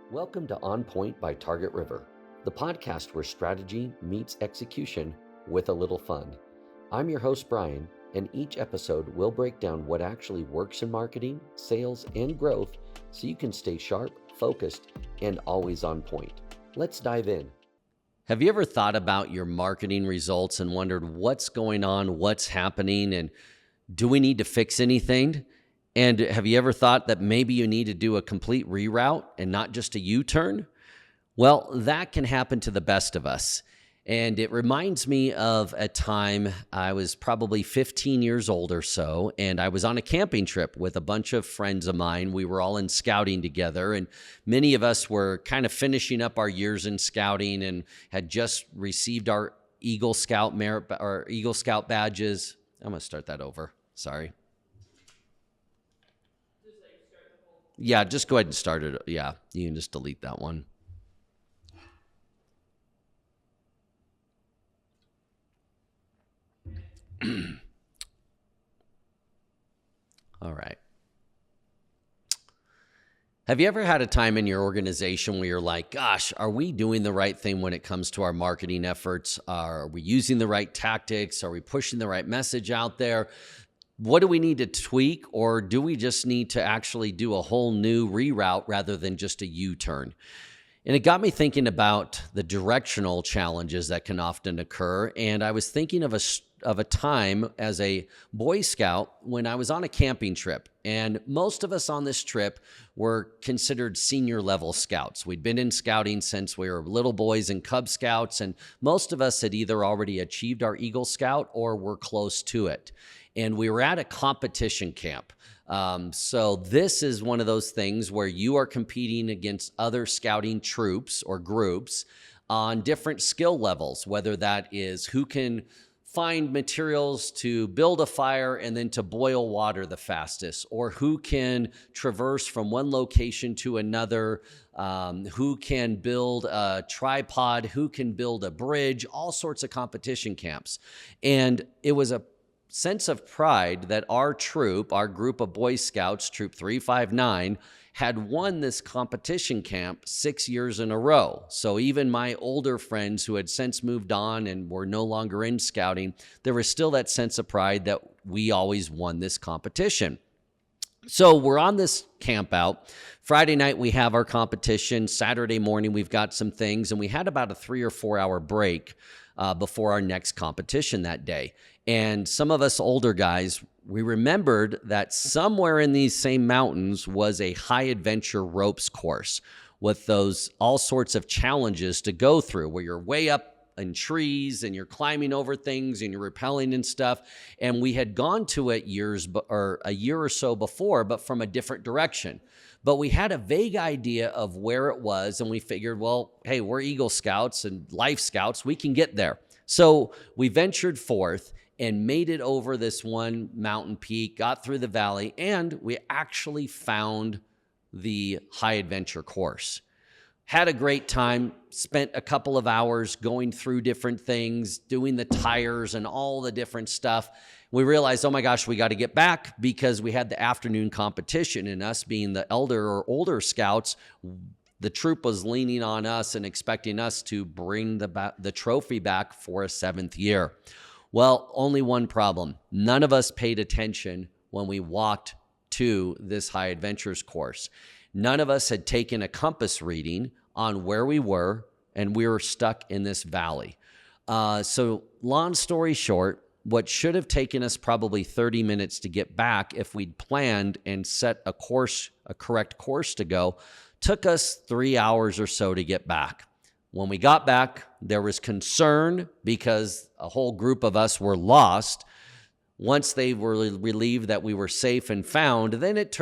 Welcome to On Point by Target River, the podcast where strategy meets execution with a little fun. I'm your host, Brian, and each episode will break down what actually works in marketing, sales, and growth so you can stay sharp, focused, and always on point. Let's dive in. Have you ever thought about your marketing results and wondered what's going on, what's happening, and do we need to fix anything? And have you ever thought that maybe you need to do a complete reroute and not just a U-turn? Well, that can happen to the best of us. And it reminds me of a time I was probably 15 years old or so, and I was on a camping trip with a bunch of friends of mine. We were all in scouting together, and many of us were kind of finishing up our years in scouting and had just received our Eagle Scout merit or Eagle Scout badges. I'm going to start that over. Sorry. Yeah, just go ahead and start it. Yeah, you can just delete that one. All right. Have you ever had a time in your organization where you're like, gosh, are we doing the right thing when it comes to our marketing efforts? Are we using the right tactics? Are we pushing the right message out there? What do we need to tweak, or do we just need to actually do a whole new reroute rather than just a U-turn? And it got me thinking about the directional challenges that can often occur. And I was thinking of a time as a Boy Scout when I was on a camping trip. And most of us on this trip were considered senior level scouts. We'd been in scouting since we were little boys and Cub Scouts. And most of us had either already achieved our Eagle Scout or were close to it. And we were at a competition camp. So this is one of those things where you are competing against other scouting troops or groups on different skill levels, whether that is who can find materials to build a fire and then to boil water the fastest, or who can traverse from one location to another, who can build a tripod, who can build a bridge, all sorts of competition camps. And it was a sense of pride that our troop, our group of Boy Scouts, Troop 359, had won this competition camp 6 years in a row. So even my older friends who had since moved on and were no longer in scouting, there was still that sense of pride that we always won this competition. So we're on this camp out. Friday night, we have our competition. Saturday morning, we've got some things, and we had about a 3 or 4 hour break before our next competition that day. And some of us older guys, we remembered that somewhere in these same mountains was a high adventure ropes course with those all sorts of challenges to go through, where you're way up in trees and you're climbing over things and you're rappelling and stuff. And we had gone to it a year or so before, but from a different direction. But we had a vague idea of where it was, and we figured, well, hey, we're Eagle Scouts and Life Scouts. We can get there. So we ventured forth and made it over this one mountain peak, got through the valley, and we actually found the high adventure course. Had a great time, spent a couple of hours going through different things, doing the tires and all the different stuff. We realized, oh my gosh, we got to get back because we had the afternoon competition, and us being the elder or older scouts, the troop was leaning on us and expecting us to bring the trophy back for a 7th year. Well, only one problem. None of us paid attention when we walked to this high adventures course. None of us had taken a compass reading on where we were, and we were stuck in this valley. So long story short, what should have taken us probably 30 minutes to get back if we'd planned and set a correct course to go, took us 3 hours or so to get back. When we got back, there was concern because a whole group of us were lost. Once they were relieved that we were safe and found, then it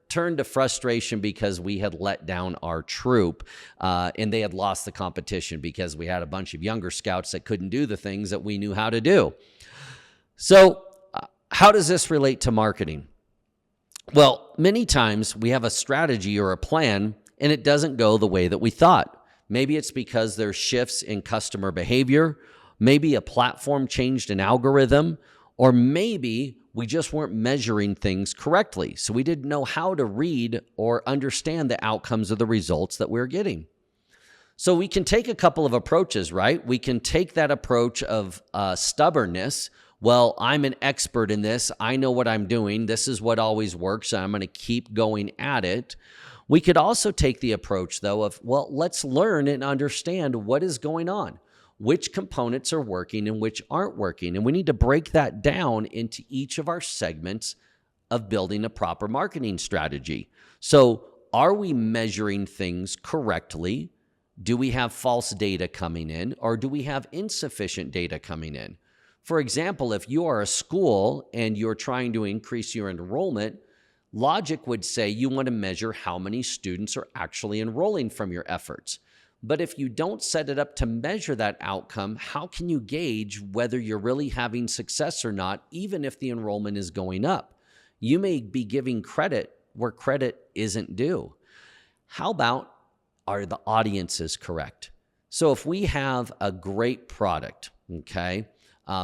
turned to frustration because we had let down our troop and they had lost the competition because we had a bunch of younger scouts that couldn't do the things that we knew how to do. So how does this relate to marketing? Well, many times we have a strategy or a plan and it doesn't go the way that we thought. Maybe it's because there's shifts in customer behavior. Maybe a platform changed an algorithm, or maybe We just weren't measuring things correctly. So we didn't know how to read or understand the outcomes of the results that we were getting. So we can take a couple of approaches, right? We can take that approach of stubbornness. Well, I'm an expert in this. I know what I'm doing. This is what always works. I'm going to keep going at it. We could also take the approach, though, of, well, let's learn and understand what is going on, which components are working and which aren't working. And we need to break that down into each of our segments of building a proper marketing strategy. So are we measuring things correctly? Do we have false data coming in, or do we have insufficient data coming in? For example, if you are a school and you're trying to increase your enrollment, logic would say you want to measure how many students are actually enrolling from your efforts. But if you don't set it up to measure that outcome, how can you gauge whether you're really having success or not, even if the enrollment is going up? You may be giving credit where credit isn't due. How about, are the audiences correct? So if we have a great product, okay,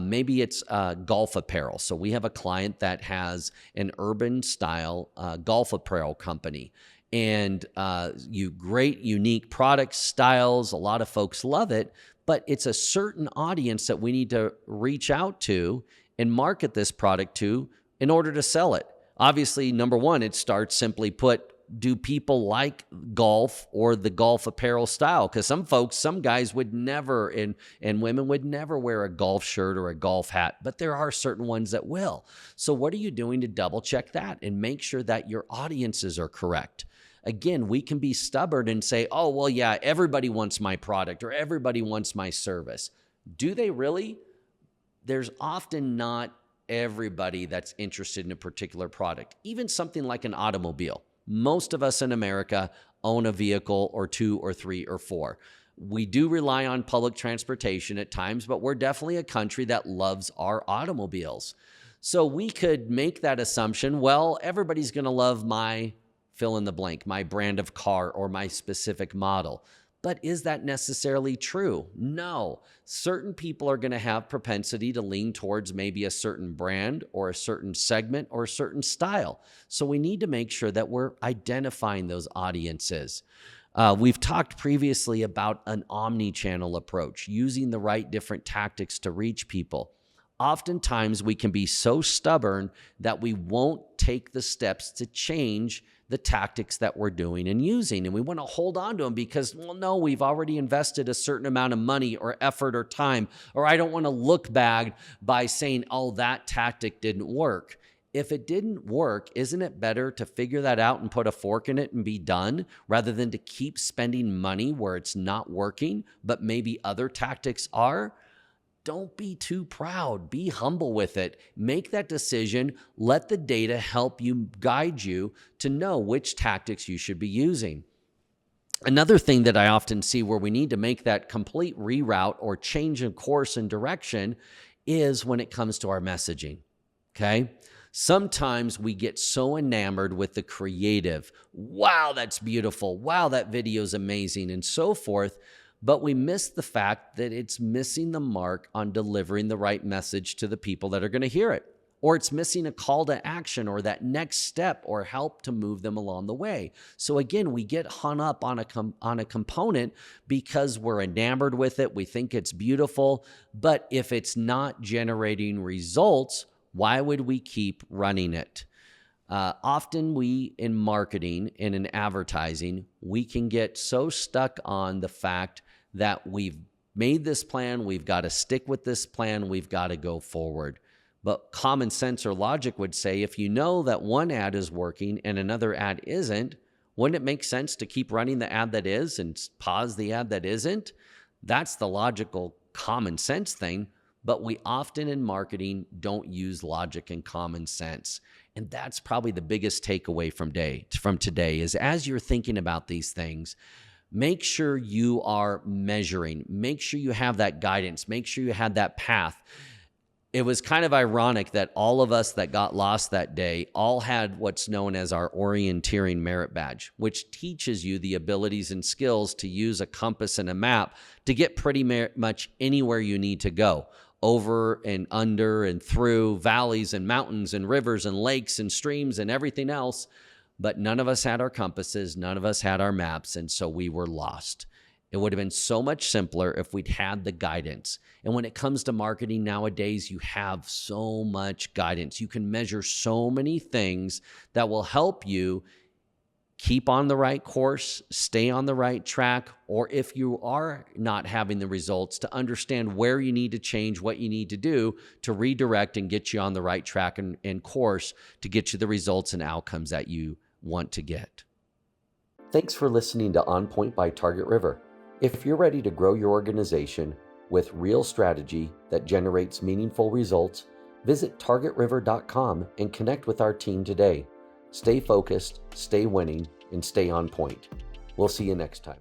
maybe it's golf apparel. So we have a client that has an urban style golf apparel company, and great, unique products, styles. A lot of folks love it, but it's a certain audience that we need to reach out to and market this product to in order to sell it. Obviously, number one, it starts simply put, do people like golf or the golf apparel style? Because some guys would never, and women would never wear a golf shirt or a golf hat, but there are certain ones that will. So what are you doing to double check that and make sure that your audiences are correct? Again, we can be stubborn and say, oh, well, yeah, everybody wants my product or everybody wants my service. Do they really? There's often not everybody that's interested in a particular product, even something like an automobile. Most of us in America own a vehicle or two or three or four. We do rely on public transportation at times, but we're definitely a country that loves our automobiles. So we could make that assumption, well, everybody's going to love my fill in the blank, my brand of car or my specific model. But is that necessarily true? No. Certain people are going to have propensity to lean towards maybe a certain brand or a certain segment or a certain style. So we need to make sure that we're identifying those audiences. We've talked previously about an omni-channel approach, using the right different tactics to reach people. Oftentimes we can be so stubborn that we won't take the steps to change the tactics that we're doing and using. And we want to hold on to them because, well, no, we've already invested a certain amount of money or effort or time, or I don't want to look bad by saying, oh, that tactic didn't work. If it didn't work, isn't it better to figure that out and put a fork in it and be done rather than to keep spending money where it's not working, but maybe other tactics are? Don't be too proud. Be humble with it. Make that decision. Let the data help you, guide you to know which tactics you should be using. Another thing that I often see where we need to make that complete reroute or change in course and direction is when it comes to our messaging, okay? Sometimes we get so enamored with the creative. Wow, that's beautiful. Wow, that video is amazing, and so forth. But we miss the fact that it's missing the mark on delivering the right message to the people that are going to hear it. Or it's missing a call to action or that next step or help to move them along the way. So again, we get hung up on a component because we're enamored with it. We think it's beautiful. But if it's not generating results, why would we keep running it? Often we, in marketing and in advertising, we can get so stuck on the fact that we've made this plan, we've got to stick with this plan, we've got to go forward. But common sense or logic would say, if you know that one ad is working and another ad isn't, wouldn't it make sense to keep running the ad that is and pause the ad that isn't? That's the logical common sense thing. But we often in marketing don't use logic and common sense. And that's probably the biggest takeaway from today is as you're thinking about these things, make sure you are measuring. Make sure you have that guidance. Make sure you have that path. It was kind of ironic that all of us that got lost that day all had what's known as our orienteering merit badge, which teaches you the abilities and skills to use a compass and a map to get pretty much anywhere you need to go. over and under and through valleys and mountains and rivers and lakes and streams and everything else. But none of us had our compasses. None of us had our maps. And so we were lost. It would have been so much simpler if we'd had the guidance. And when it comes to marketing nowadays, you have so much guidance. You can measure so many things that will help you keep on the right course, stay on the right track, or if you are not having the results, to understand where you need to change, what you need to do to redirect and get you on the right track and course to get you the results and outcomes that you want to get. Thanks for listening to On Point by Target River. If you're ready to grow your organization with real strategy that generates meaningful results, visit targetriver.com and connect with our team today. Stay focused, stay winning, and stay on point. We'll see you next time.